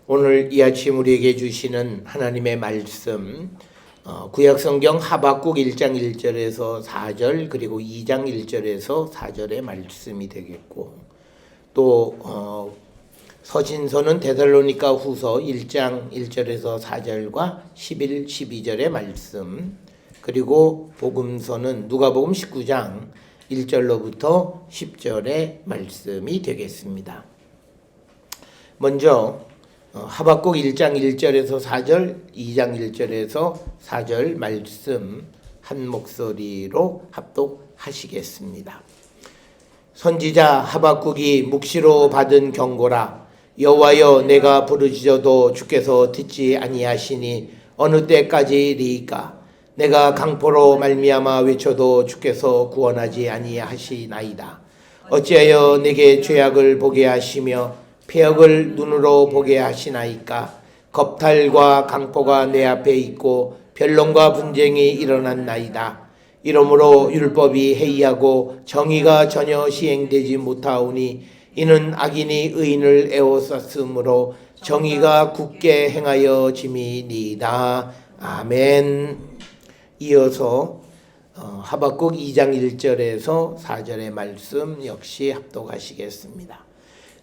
오늘 이 아침 우리에게 주시는 하나님의 말씀, 구약성경 하박국 1장 1절에서 4절 그리고 2장 1절에서 4절의 말씀이 되겠고, 또 서신서는 데살로니가 후서 1장 1절에서 4절과 11, 12절의 말씀, 그리고 복음서는 누가복음 19장 1절로부터 10절의 말씀이 되겠습니다. 먼저 하박국 1장 1절에서 4절, 2장 1절에서 4절 말씀 한 목소리로 합독하시겠습니다. 선지자 하박국이 묵시로 받은 경고라. 여호와여, 내가 부르짖어도 주께서 듣지 아니하시니 어느 때까지리이까? 내가 강포로 말미암아 외쳐도 주께서 구원하지 아니하시나이다. 어찌하여 내게 죄악을 보게 하시며 폐역을 눈으로 보게 하시나이까? 겁탈과 강포가 내 앞에 있고 변론과 분쟁이 일어났나이다. 이러므로 율법이 해이하고 정의가 전혀 시행되지 못하오니 이는 악인이 의인을 에워쌌으므로 정의가 굳게 행하여 짐이니이다. 아멘. 이어서 하박국 2장 1절에서 4절의 말씀 역시 합독하시겠습니다.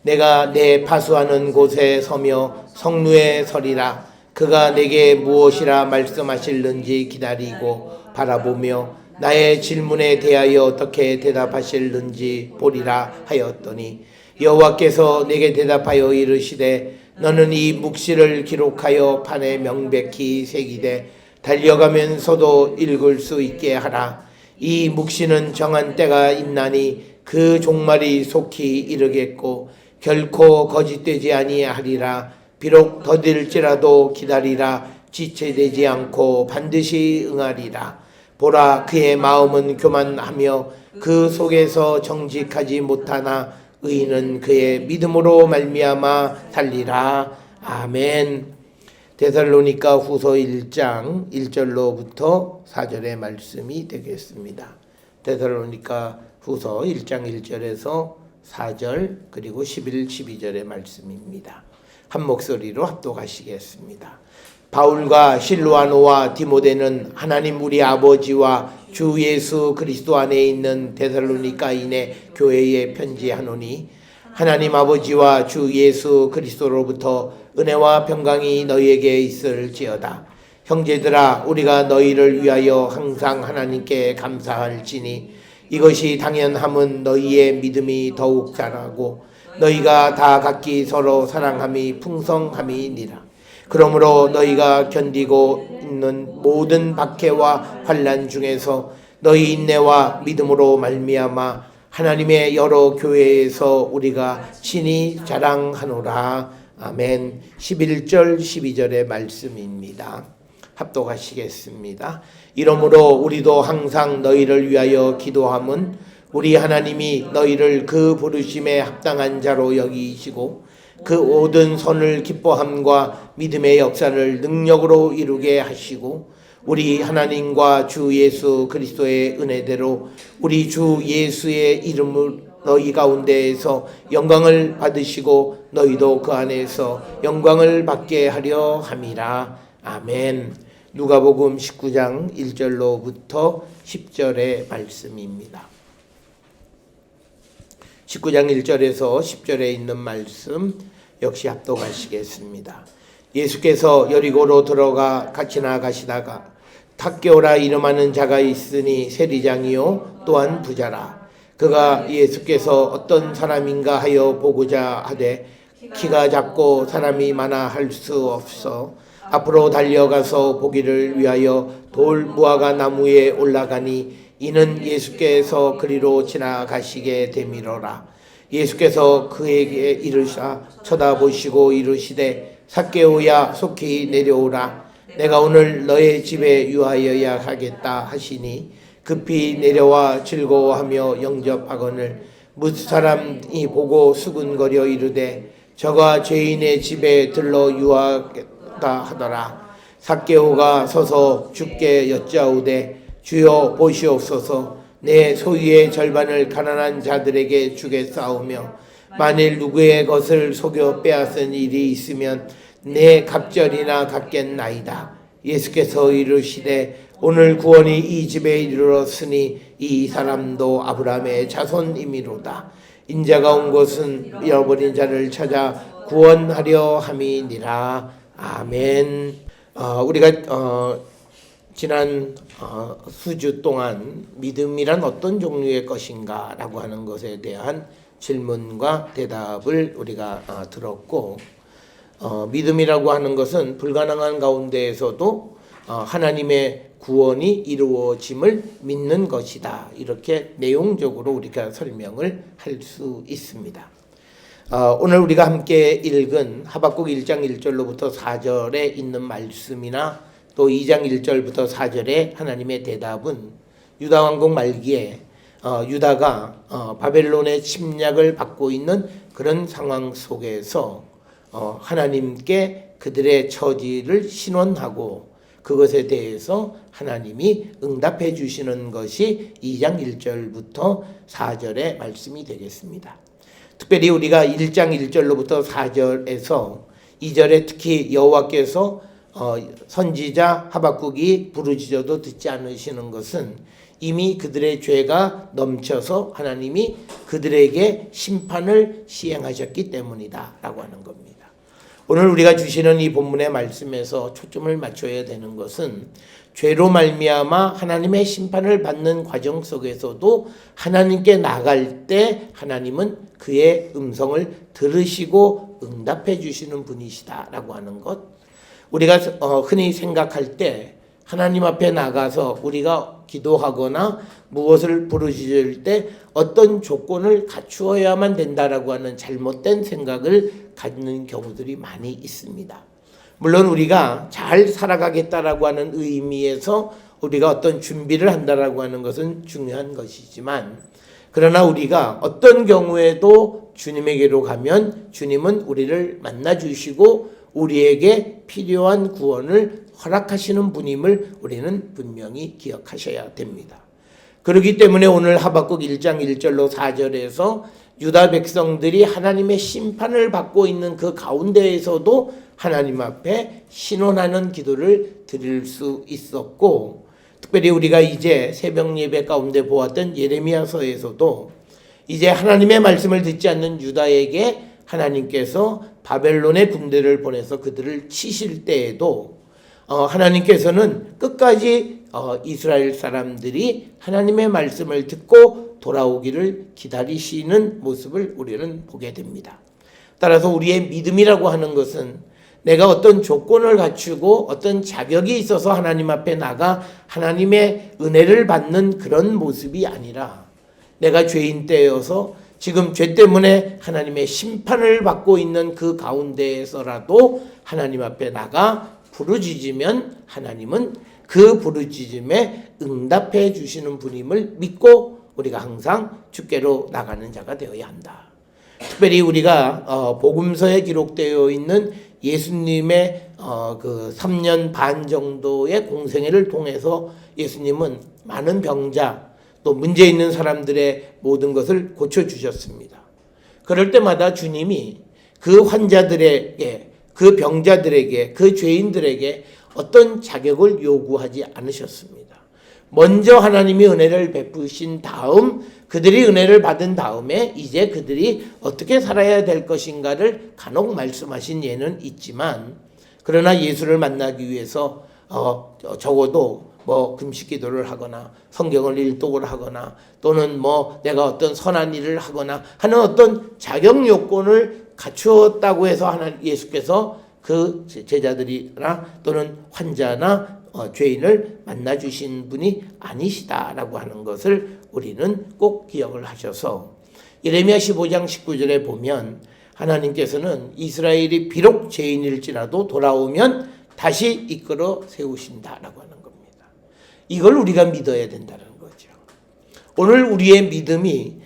내가 내 파수하는 곳에 서며 성루에 서리라. 그가 내게 무엇이라 말씀하실는지 기다리고 바라보며 나의 질문에 대하여 어떻게 대답하실는지 보리라 하였더니, 여호와께서 내게 대답하여 이르시되, 너는 이 묵시를 기록하여 판에 명백히 새기되 달려가면서도 읽을 수 있게 하라. 이 묵시는 정한 때가 있나니 그 종말이 속히 이르겠고 결코 거짓되지 아니하리라. 비록 더딜지라도 기다리라. 지체되지 않고 반드시 응하리라. 보라, 그의 마음은 교만하며 그 속에서 정직하지 못하나 의인은 그의 믿음으로 말미암아 살리라. 아멘. 데살로니가 후서 1장 1절로부터 4절의 말씀이 되겠습니다. 데살로니가 후서 1장 1절에서 4절 그리고 11, 12절의 말씀입니다. 한 목소리로 합독하시겠습니다. 바울과 실루아노와 디모데는 하나님 우리 아버지와 주 예수 그리스도 안에 있는 데살로니가인의 교회에 편지하노니, 하나님 아버지와 주 예수 그리스도로부터 은혜와 평강이 너희에게 있을지어다. 형제들아, 우리가 너희를 위하여 항상 하나님께 감사할지니 이것이 당연함은 너희의 믿음이 더욱 자라고 너희가 다 각기 서로 사랑함이 풍성함이니라. 그러므로 너희가 견디고 있는 모든 박해와 환난 중에서 너희 인내와 믿음으로 말미암아 하나님의 여러 교회에서 우리가 친히 자랑하노라. 아멘. 11절 12절의 말씀입니다. 합독하시겠습니다. 이러므로 우리도 항상 너희를 위하여 기도함은 우리 하나님이 너희를 그 부르심에 합당한 자로 여기시고 그 모든 선을 기뻐함과 믿음의 역사를 능력으로 이루게 하시고 우리 하나님과 주 예수 그리스도의 은혜대로 우리 주 예수의 이름을 너희 가운데에서 영광을 받으시고 너희도 그 안에서 영광을 받게 하려 함이라. 아멘. 누가복음 19장 1절로부터 10절의 말씀입니다. 19장 1절에서 10절에 있는 말씀 역시 합독하시겠습니다. 예수께서 여리고로 들어가 같이 나가시다가 탁게오라 이름하는 자가 있으니 세리장이요 또한 부자라. 그가 예수께서 어떤 사람인가 하여 보고자 하되 키가 작고 사람이 많아 할 수 없어 앞으로 달려가서 보기를 위하여 돌 무화과 나무에 올라가니 이는 예수께서 그리로 지나가시게 되미러라. 예수께서 그에게 이르사 쳐다보시고 이르시되, 삭개오야 속히 내려오라. 내가 오늘 너의 집에 유하여야 하겠다 하시니 급히 내려와 즐거워하며 영접하거늘 무슨 사람이 보고 수군거려 이르되, 저가 죄인의 집에 들러 유하겠다 하더라. 삭개오가 서서 주께 여짜오되, 주여 보시옵소서. 내 소유의 절반을 가난한 자들에게 주겠사오며 만일 누구의 것을 속여 빼앗은 일이 있으면 내 갑절이나 같겠나이다. 예수께서 이르시되 오늘 구원이 이 집에 이르렀으니 이 사람도 아브라함의 자손이미로다. 인자가 온 것은 잃어버린 자를 찾아 구원하려 함이니라. 아멘. 우리가 지난 수주 동안 믿음이란 어떤 종류의 것인가 라고 하는 것에 대한 질문과 대답을 우리가 들었고, 믿음이라고 하는 것은 불가능한 가운데에서도 하나님의 구원이 이루어짐을 믿는 것이다. 이렇게 내용적으로 우리가 설명을 할 수 있습니다. 오늘 우리가 함께 읽은 하박국 1장 1절로부터 4절에 있는 말씀이나 또 2장 1절부터 4절의 하나님의 대답은 유다 왕국 말기에 유다가 바벨론의 침략을 받고 있는 그런 상황 속에서 하나님께 그들의 처지를 신원하고 그것에 대해서 하나님이 응답해 주시는 것이 2장 1절부터 4절의 말씀이 되겠습니다. 특별히 우리가 1장 1절로부터 4절에서 2절에 특히 여호와께서 선지자 하박국이 부르짖어도 듣지 않으시는 것은 이미 그들의 죄가 넘쳐서 하나님이 그들에게 심판을 시행하셨기 때문이다 라고 하는 겁니다. 오늘 우리가 주시는 이 본문의 말씀에서 초점을 맞춰야 되는 것은 죄로 말미암아 하나님의 심판을 받는 과정 속에서도 하나님께 나갈 때 하나님은 그의 음성을 들으시고 응답해 주시는 분이시다라고 하는 것. 우리가 흔히 생각할 때 하나님 앞에 나가서 우리가 기도하거나 무엇을 부르짖을 때 어떤 조건을 갖추어야만 된다라고 하는 잘못된 생각을 갖는 경우들이 많이 있습니다. 물론 우리가 잘 살아가겠다라고 하는 의미에서 우리가 어떤 준비를 한다라고 하는 것은 중요한 것이지만, 그러나 우리가 어떤 경우에도 주님에게로 가면 주님은 우리를 만나 주시고 우리에게 필요한 구원을 허락하시는 분임을 우리는 분명히 기억하셔야 됩니다. 그렇기 때문에 오늘 하박국 1장 1절로 4절에서 유다 백성들이 하나님의 심판을 받고 있는 그 가운데에서도 하나님 앞에 신원하는 기도를 드릴 수 있었고, 특별히 우리가 이제 새벽 예배 가운데 보았던 예레미야서에서도 이제 하나님의 말씀을 듣지 않는 유다에게 하나님께서 바벨론의 군대를 보내서 그들을 치실 때에도 하나님께서는 끝까지 이스라엘 사람들이 하나님의 말씀을 듣고 돌아오기를 기다리시는 모습을 우리는 보게 됩니다. 따라서 우리의 믿음이라고 하는 것은 내가 어떤 조건을 갖추고 어떤 자격이 있어서 하나님 앞에 나가 하나님의 은혜를 받는 그런 모습이 아니라, 내가 죄인 때여서 지금 죄 때문에 하나님의 심판을 받고 있는 그 가운데에서라도 하나님 앞에 나가 부르짖으면 하나님은 그 부르짖음에 응답해 주시는 분임을 믿고 우리가 항상 주께로 나가는 자가 되어야 한다. 특별히 우리가 복음서에 기록되어 있는 예수님의 그 3년 반 정도의 공생애를 통해서 예수님은 많은 병자 또 문제 있는 사람들의 모든 것을 고쳐주셨습니다. 그럴 때마다 주님이 그 환자들에게, 그 병자들에게, 그 죄인들에게 어떤 자격을 요구하지 않으셨습니다. 먼저 하나님이 은혜를 베푸신 다음, 그들이 은혜를 받은 다음에 이제 그들이 어떻게 살아야 될 것인가를 간혹 말씀하신 예는 있지만, 그러나 예수를 만나기 위해서 적어도 금식 기도를 하거나 성경을 일독을 하거나 또는 내가 어떤 선한 일을 하거나 하는 어떤 자격 요건을 갖추었다고 해서 예수께서 그 제자들이나 또는 환자나 죄인을 만나 주신 분이 아니시다라고 하는 것을 우리는 꼭 기억을 하셔서, 예레미야 15장 19절에 보면 하나님께서는 이스라엘이 비록 죄인일지라도 돌아오면 다시 이끌어 세우신다라고 하는 겁니다. 이걸 우리가 믿어야 된다는 거죠. 오늘 우리의 믿음이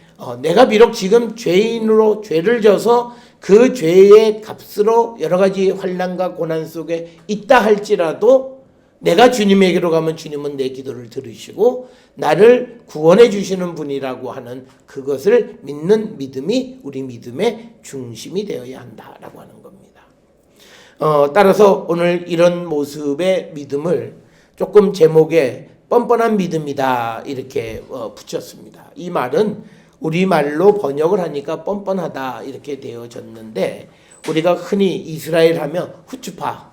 내가 비록 지금 죄인으로 죄를 져서 그 죄의 값으로 여러 가지 환난과 고난 속에 있다 할지라도 내가 주님에게로 가면 주님은 내 기도를 들으시고 나를 구원해 주시는 분이라고 하는 그것을 믿는 믿음이 우리 믿음의 중심이 되어야 한다라고 하는 겁니다. 따라서 오늘 이런 모습의 믿음을 조금 제목에 뻔뻔한 믿음이다 이렇게 붙였습니다. 이 말은 우리말로 번역을 하니까 뻔뻔하다 이렇게 되어졌는데, 우리가 흔히 이스라엘 하면 후추파,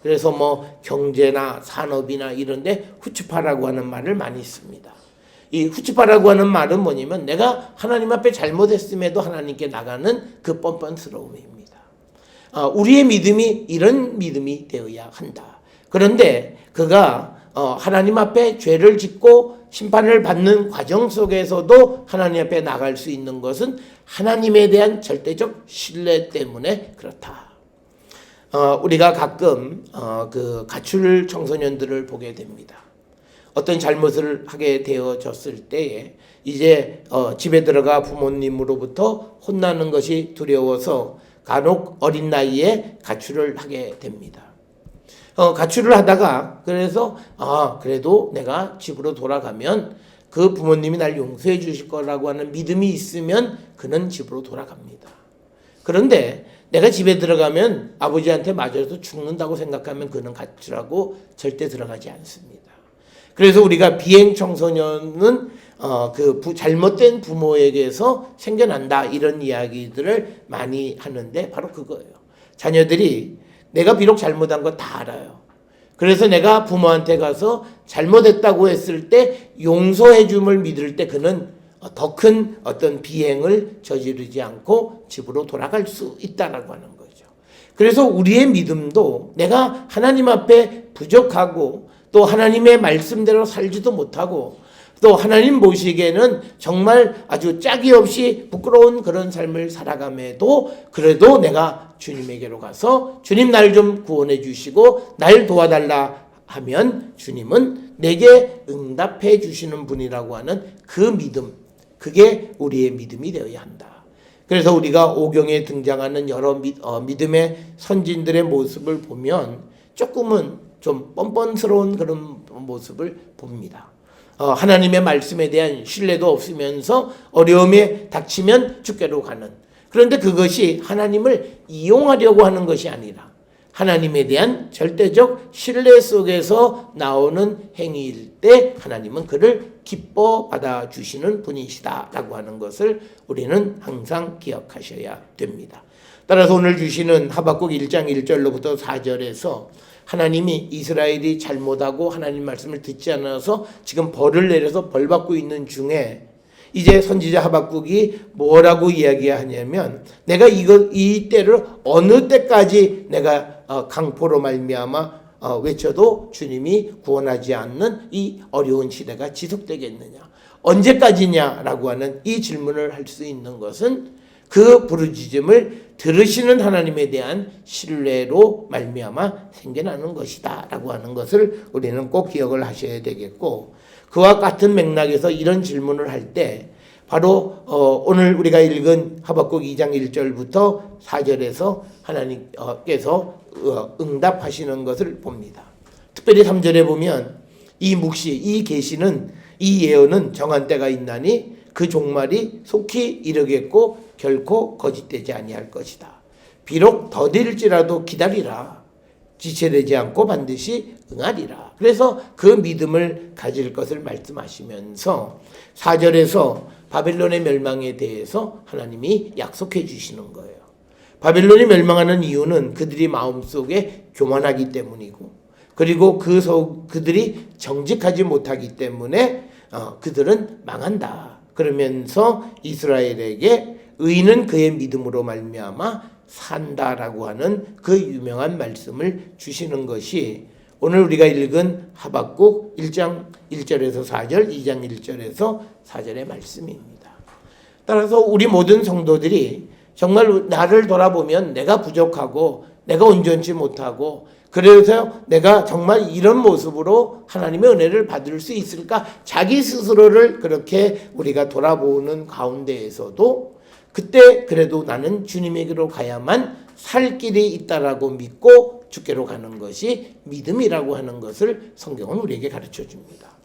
그래서 뭐 경제나 산업이나 이런데 후추파라고 하는 말을 많이 씁니다. 이 후추파라고 하는 말은 뭐냐면 내가 하나님 앞에 잘못했음에도 하나님께 나가는 그 뻔뻔스러움입니다. 우리의 믿음이 이런 믿음이 되어야 한다. 그런데 그가 하나님 앞에 죄를 짓고 심판을 받는 과정 속에서도 하나님 앞에 나갈 수 있는 것은 하나님에 대한 절대적 신뢰 때문에 그렇다. 우리가 가끔 그 가출 청소년들을 보게 됩니다. 어떤 잘못을 하게 되어졌을 때에 이제 집에 들어가 부모님으로부터 혼나는 것이 두려워서 간혹 어린 나이에 가출을 하게 됩니다. 가출을 하다가 그래서 그래도 내가 집으로 돌아가면 그 부모님이 날 용서해 주실 거라고 하는 믿음이 있으면 그는 집으로 돌아갑니다. 그런데 내가 집에 들어가면 아버지한테 맞아서 죽는다고 생각하면 그는 가출하고 절대 들어가지 않습니다. 그래서 우리가 비행 청소년은 잘못된 부모에게서 생겨난다 이런 이야기들을 많이 하는데 바로 그거예요. 자녀들이 내가 비록 잘못한 거 다 알아요. 그래서 내가 부모한테 가서 잘못했다고 했을 때 용서해 줌을 믿을 때 그는 더 큰 어떤 비행을 저지르지 않고 집으로 돌아갈 수 있다라고 하는 거죠. 그래서 우리의 믿음도 내가 하나님 앞에 부족하고 또 하나님의 말씀대로 살지도 못하고 또 하나님 보시기에는 정말 아주 짝이 없이 부끄러운 그런 삶을 살아감에도 그래도 내가 주님에게로 가서 주님 날 좀 구원해 주시고 날 도와달라 하면 주님은 내게 응답해 주시는 분이라고 하는 그 믿음, 그게 우리의 믿음이 되어야 한다. 그래서 우리가 오경에 등장하는 여러 믿음의 선진들의 모습을 보면 조금은 좀 뻔뻔스러운 그런 모습을 봅니다. 하나님의 말씀에 대한 신뢰도 없으면서 어려움에 닥치면 주께로 가는, 그런데 그것이 하나님을 이용하려고 하는 것이 아니라 하나님에 대한 절대적 신뢰 속에서 나오는 행위일 때 하나님은 그를 기뻐 받아주시는 분이시다라고 하는 것을 우리는 항상 기억하셔야 됩니다. 따라서 오늘 주시는 하박국 1장 1절로부터 4절에서 하나님이 이스라엘이 잘못하고 하나님 말씀을 듣지 않아서 지금 벌을 내려서 벌 받고 있는 중에 이제 선지자 하박국이 뭐라고 이야기하냐면 내가 이 때를 어느 때까지 내가 강포로 말미암아 외쳐도 주님이 구원하지 않는 이 어려운 시대가 지속되겠느냐, 언제까지냐라고 하는 이 질문을 할 수 있는 것은 그 부르짖음을 들으시는 하나님에 대한 신뢰로 말미암아 생겨나는 것이다 라고 하는 것을 우리는 꼭 기억을 하셔야 되겠고, 그와 같은 맥락에서 이런 질문을 할 때 바로 오늘 우리가 읽은 하박국 2장 1절부터 4절에서 하나님께서 응답하시는 것을 봅니다. 특별히 3절에 보면 이 묵시, 이 계시는, 이 예언은 정한 때가 있나니 그 종말이 속히 이르겠고 결코 거짓되지 아니할 것이다. 비록 더딜지라도 기다리라. 지체되지 않고 반드시 응하리라. 그래서 그 믿음을 가질 것을 말씀하시면서 4절에서 바벨론의 멸망에 대해서 하나님이 약속해 주시는 거예요. 바벨론이 멸망하는 이유는 그들이 마음속에 교만하기 때문이고, 그리고 그들이 정직하지 못하기 때문에 그들은 망한다. 그러면서 이스라엘에게 의인은 그의 믿음으로 말미암아 산다라고 하는 그 유명한 말씀을 주시는 것이 오늘 우리가 읽은 하박국 1장 1절에서 4절, 2장 1절에서 4절의 말씀입니다. 따라서 우리 모든 성도들이 정말 나를 돌아보면 내가 부족하고 내가 온전치 못하고 그래서 내가 정말 이런 모습으로 하나님의 은혜를 받을 수 있을까? 자기 스스로를 그렇게 우리가 돌아보는 가운데에서도 그때 그래도 나는 주님에게로 가야만 살 길이 있다라고 믿고 주께로 가는 것이 믿음이라고 하는 것을 성경은 우리에게 가르쳐 줍니다.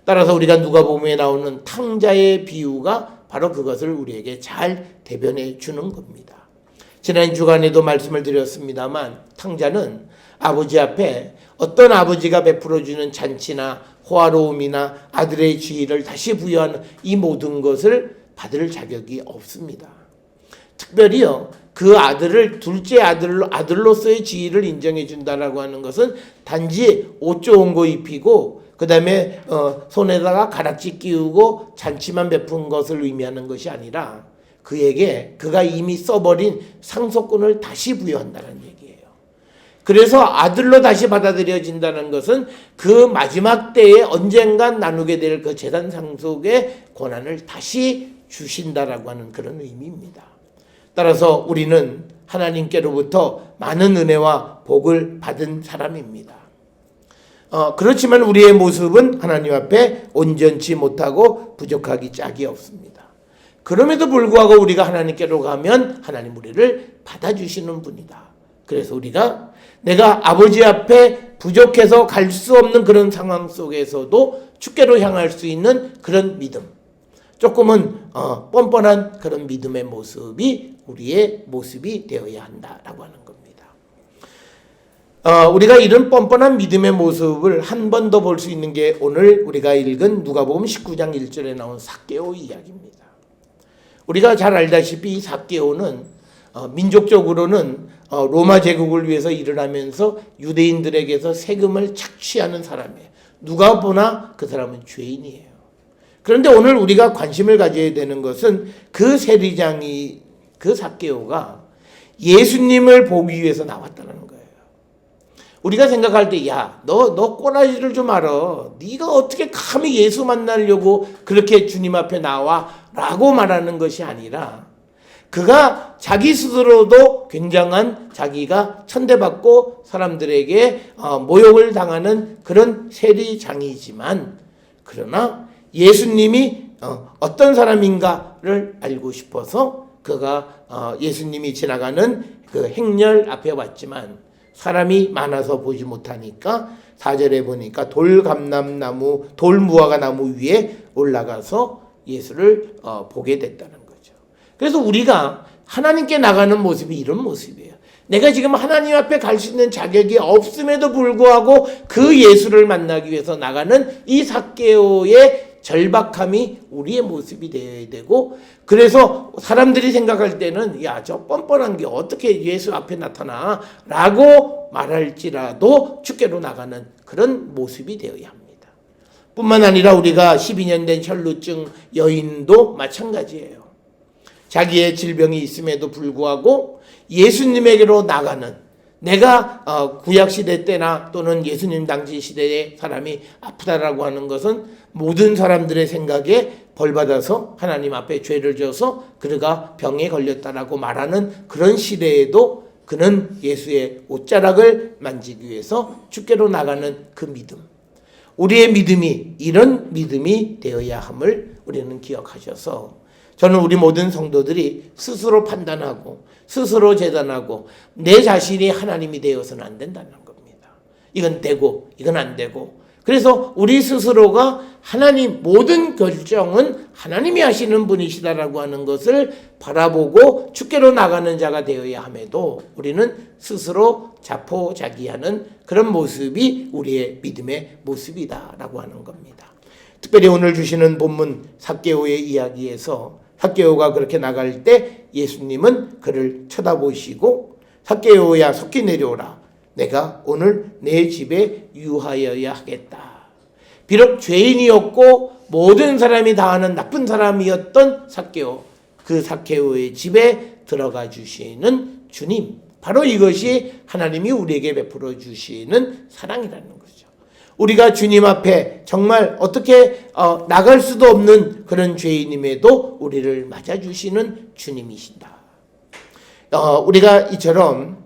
따라서 우리가 누가복음에 나오는 탕자의 비유가 바로 그것을 우리에게 잘 대변해 주는 겁니다. 지난 주간에도 말씀을 드렸습니다만 탕자는 아버지 앞에 어떤 아버지가 베풀어주는 잔치나 호화로움이나 아들의 지위를 다시 부여하는 이 모든 것을 받을 자격이 없습니다. 특별히요, 그 아들을 둘째 아들로서의 지위를 인정해 준다라고 하는 것은 단지 옷 좋은 거 입히고 그 다음에 손에다가 가락지 끼우고 잔치만 베푼 것을 의미하는 것이 아니라 그에게 그가 이미 써버린 상속권을 다시 부여한다는 얘기예요. 그래서 아들로 다시 받아들여진다는 것은 그 마지막 때에 언젠간 나누게 될 그 재산 상속의 권한을 다시 주신다라고 하는 그런 의미입니다. 따라서 우리는 하나님께로부터 많은 은혜와 복을 받은 사람입니다. 그렇지만 우리의 모습은 하나님 앞에 온전치 못하고 부족하기 짝이 없습니다. 그럼에도 불구하고 우리가 하나님께로 가면 하나님 우리를 받아주시는 분이다. 그래서 우리가 내가 아버지 앞에 부족해서 갈 수 없는 그런 상황 속에서도 주께로 향할 수 있는 그런 믿음, 조금은 뻔뻔한 그런 믿음의 모습이 우리의 모습이 되어야 한다라고 하는 겁니다. 우리가 이런 뻔뻔한 믿음의 모습을 한 번 더 볼 수 있는 게 오늘 우리가 읽은 누가복음 19장 1절에 나온 삭개오 이야기입니다. 우리가 잘 알다시피 이 삭개오는 민족적으로는 로마 제국을 위해서 일을 하면서 유대인들에게서 세금을 착취하는 사람이에요. 누가 보나 그 사람은 죄인이에요. 그런데 오늘 우리가 관심을 가져야 되는 것은 그 세리장이 그 삭개오가 예수님을 보기 위해서 나왔다는 거예요. 우리가 생각할 때 야, 너 꼬라지를 좀 알아. 네가 어떻게 감히 예수 만나려고 그렇게 주님 앞에 나와? 라고 말하는 것이 아니라 그가 자기 스스로도 굉장한 자기가 천대받고 사람들에게 모욕을 당하는 그런 세리장이지만 그러나 예수님이 어떤 사람인가를 알고 싶어서 그가 예수님이 지나가는 그 행렬 앞에 왔지만 사람이 많아서 보지 못하니까 4절에 보니까 돌감람나무, 돌무화과 나무 위에 올라가서 예수를 보게 됐다는 거죠. 그래서 우리가 하나님께 나가는 모습이 이런 모습이에요. 내가 지금 하나님 앞에 갈 수 있는 자격이 없음에도 불구하고 그 예수를 만나기 위해서 나가는 이 삭개오의 절박함이 우리의 모습이 되어야 되고, 그래서 사람들이 생각할 때는 야, 저 뻔뻔한 게 어떻게 예수 앞에 나타나? 라고 말할지라도 주께로 나가는 그런 모습이 되어야 합니다. 뿐만 아니라 우리가 12년 된 혈루증 여인도 마찬가지예요. 자기의 질병이 있음에도 불구하고 예수님에게로 나가는, 내가 구약시대 때나 또는 예수님 당시 시대의 사람이 아프다라고 하는 것은 모든 사람들의 생각에 벌받아서 하나님 앞에 죄를 져서 그가 병에 걸렸다라고 말하는 그런 시대에도 그는 예수의 옷자락을 만지기 위해서 주께로 나가는 그 믿음, 우리의 믿음이 이런 믿음이 되어야 함을 우리는 기억하셔서, 저는 우리 모든 성도들이 스스로 판단하고 스스로 재단하고 내 자신이 하나님이 되어서는 안 된다는 겁니다. 이건 되고 이건 안 되고, 그래서 우리 스스로가 하나님, 모든 결정은 하나님이 하시는 분이시다라고 하는 것을 바라보고 주께로 나가는 자가 되어야 함에도 우리는 스스로 자포자기하는 그런 모습이 우리의 믿음의 모습이다라고 하는 겁니다. 특별히 오늘 주시는 본문 삭개오의 이야기에서 삭개오가 그렇게 나갈 때 예수님은 그를 쳐다보시고 삭개오야 속히 내려오라. 내가 오늘 내 집에 유하여야 하겠다. 비록 죄인이었고 모든 사람이 다 아는 나쁜 사람이었던 삭개오, 그 삭개오의 집에 들어가 주시는 주님, 바로 이것이 하나님이 우리에게 베풀어 주시는 사랑이라는 거죠. 우리가 주님 앞에 정말 어떻게 나갈 수도 없는 그런 죄인임에도 우리를 맞아주시는 주님이신다. 우리가 이처럼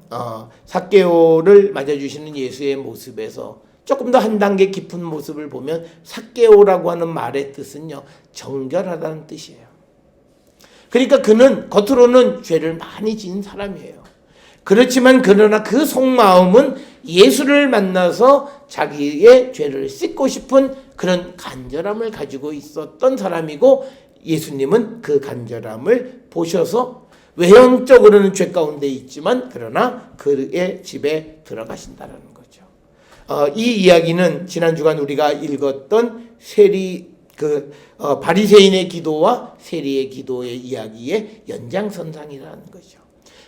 삭개오를 맞아주시는 예수의 모습에서 조금 더 한 단계 깊은 모습을 보면 삭개오라고 하는 말의 뜻은요, 정결하다는 뜻이에요. 그러니까 그는 겉으로는 죄를 많이 지은 사람이에요. 그렇지만 그러나 그 속마음은 예수를 만나서 자기의 죄를 씻고 싶은 그런 간절함을 가지고 있었던 사람이고, 예수님은 그 간절함을 보셔서 외형적으로는 죄 가운데 있지만 그러나 그의 집에 들어가신다는 거죠. 이 이야기는 지난 주간 우리가 읽었던 바리새인의 기도와 세리의 기도의 이야기의 연장선상이라는 거죠.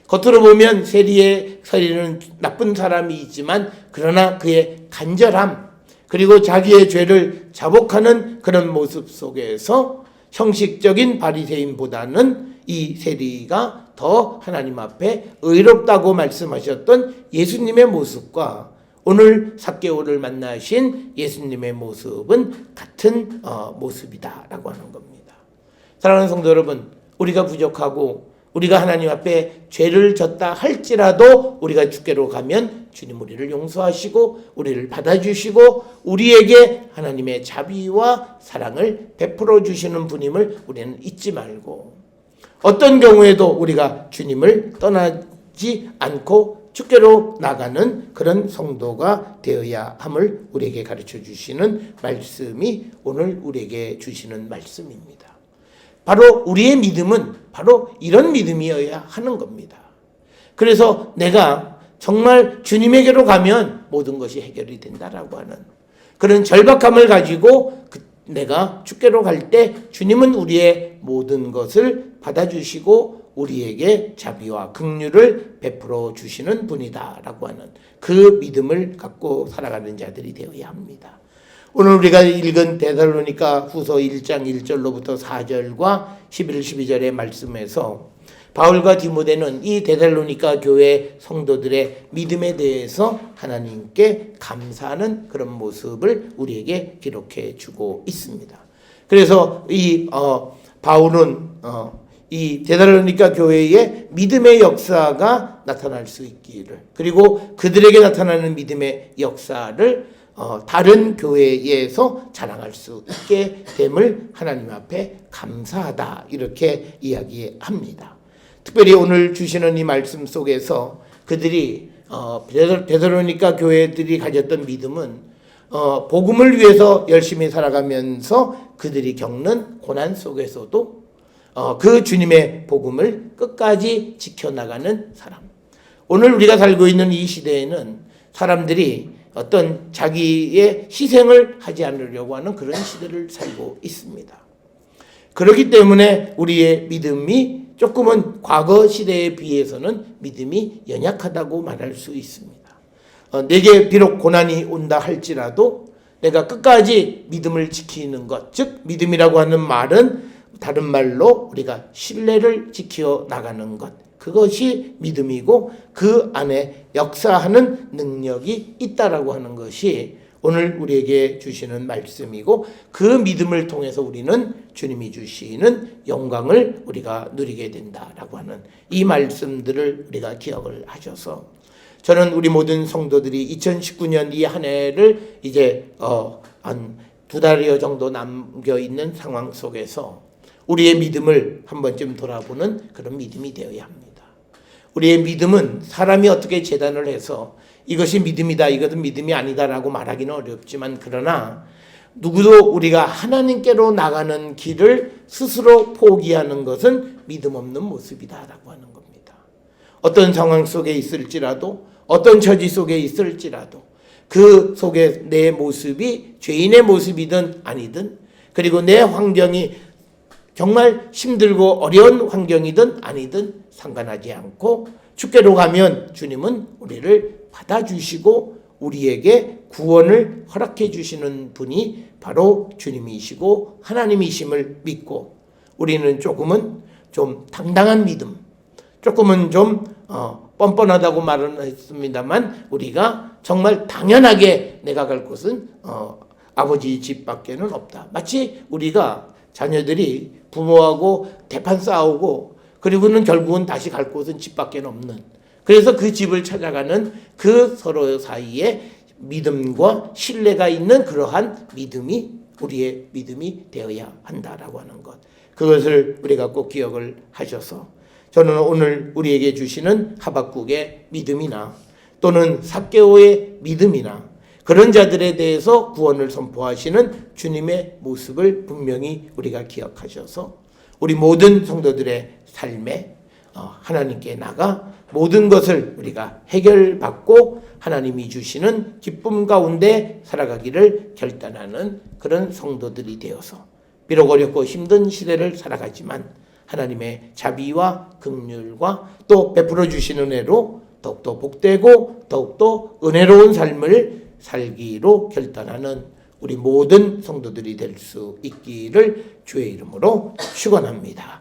겉으로 보면 세리는 나쁜 사람이지만 그러나 그의 간절함 그리고 자기의 죄를 자복하는 그런 모습 속에서 형식적인 바리새인보다는 이 세리가 더 하나님 앞에 의롭다고 말씀하셨던 예수님의 모습과 오늘 삭개오를 만나신 예수님의 모습은 같은 모습이다라고 하는 겁니다. 사랑하는 성도 여러분, 우리가 부족하고 우리가 하나님 앞에 죄를 졌다 할지라도 우리가 주께로 가면 주님 우리를 용서하시고 우리를 받아주시고 우리에게 하나님의 자비와 사랑을 베풀어 주시는 분임을 우리는 잊지 말고 어떤 경우에도 우리가 주님을 떠나지 않고 주께로 나가는 그런 성도가 되어야 함을 우리에게 가르쳐 주시는 말씀이 오늘 우리에게 주시는 말씀입니다. 바로 우리의 믿음은 바로 이런 믿음이어야 하는 겁니다. 그래서 내가 정말 주님에게로 가면 모든 것이 해결이 된다라고 하는 그런 절박함을 가지고 내가 주께로 갈 때 주님은 우리의 모든 것을 받아주시고 우리에게 자비와 긍휼을 베풀어 주시는 분이다라고 하는 그 믿음을 갖고 살아가는 자들이 되어야 합니다. 오늘 우리가 읽은 데살로니가 후서 1장 1절로부터 4절과 11, 12절의 말씀에서 바울과 디모데는 이 데살로니가 교회 성도들의 믿음에 대해서 하나님께 감사하는 그런 모습을 우리에게 기록해 주고 있습니다. 그래서 이 바울은 이 데살로니가 교회의 믿음의 역사가 나타날 수 있기를 그리고 그들에게 나타나는 믿음의 역사를 다른 교회에서 자랑할 수 있게 됨을 하나님 앞에 감사하다 이렇게 이야기합니다. 특별히 오늘 주시는 이 말씀 속에서 그들이 데살로니가 교회들이 가졌던 믿음은 복음을 위해서 열심히 살아가면서 그들이 겪는 고난 속에서도 그 주님의 복음을 끝까지 지켜나가는 사람. 오늘 우리가 살고 있는 이 시대에는 사람들이 어떤 자기의 희생을 하지 않으려고 하는 그런 시대를 살고 있습니다. 그렇기 때문에 우리의 믿음이 조금은 과거 시대에 비해서는 믿음이 연약하다고 말할 수 있습니다. 내게 비록 고난이 온다 할지라도 내가 끝까지 믿음을 지키는 것, 즉 믿음이라고 하는 말은 다른 말로 우리가 신뢰를 지켜 나가는 것, 그것이 믿음이고 그 안에 역사하는 능력이 있다라고 하는 것이 오늘 우리에게 주시는 말씀이고 그 믿음을 통해서 우리는 주님이 주시는 영광을 우리가 누리게 된다라고 하는 이 말씀들을 우리가 기억을 하셔서 저는 우리 모든 성도들이 2019년 이 한 해를 이제 한 2달여 정도 남겨 있는 상황 속에서 우리의 믿음을 한 번쯤 돌아보는 그런 믿음이 되어야 합니다. 우리의 믿음은 사람이 어떻게 재단을 해서 이것이 믿음이다, 이것은 믿음이 아니다라고 말하기는 어렵지만 그러나 누구도 우리가 하나님께로 나가는 길을 스스로 포기하는 것은 믿음 없는 모습이다라고 하는 겁니다. 어떤 상황 속에 있을지라도 어떤 처지 속에 있을지라도 그 속에 내 모습이 죄인의 모습이든 아니든 그리고 내 환경이 정말 힘들고 어려운 환경이든 아니든 상관하지 않고 주께로 가면 주님은 우리를 받아주시고 우리에게 구원을 허락해 주시는 분이 바로 주님이시고 하나님이심을 믿고 우리는 조금은 좀 당당한 믿음, 조금은 좀 뻔뻔하다고 말은 했습니다만 우리가 정말 당연하게 내가 갈 곳은 아버지 집 밖에는 없다. 마치 우리가 자녀들이 부모하고 대판 싸우고 그리고는 결국은 다시 갈 곳은 집 밖에는 없는 그래서 그 집을 찾아가는 그 서로 사이에 믿음과 신뢰가 있는 그러한 믿음이 우리의 믿음이 되어야 한다라고 하는 것. 그것을 우리가 꼭 기억을 하셔서 저는 오늘 우리에게 주시는 하박국의 믿음이나 또는 삭개오의 믿음이나 그런 자들에 대해서 구원을 선포하시는 주님의 모습을 분명히 우리가 기억하셔서 우리 모든 성도들의 삶에 하나님께 나가 모든 것을 우리가 해결받고 하나님이 주시는 기쁨 가운데 살아가기를 결단하는 그런 성도들이 되어서 비록 어렵고 힘든 시대를 살아가지만 하나님의 자비와 긍휼과 또 베풀어 주신 은혜로 더욱더 복되고 더욱더 은혜로운 삶을 살기로 결단하는 우리 모든 성도들이 될 수 있기를 주의 이름으로 축원합니다.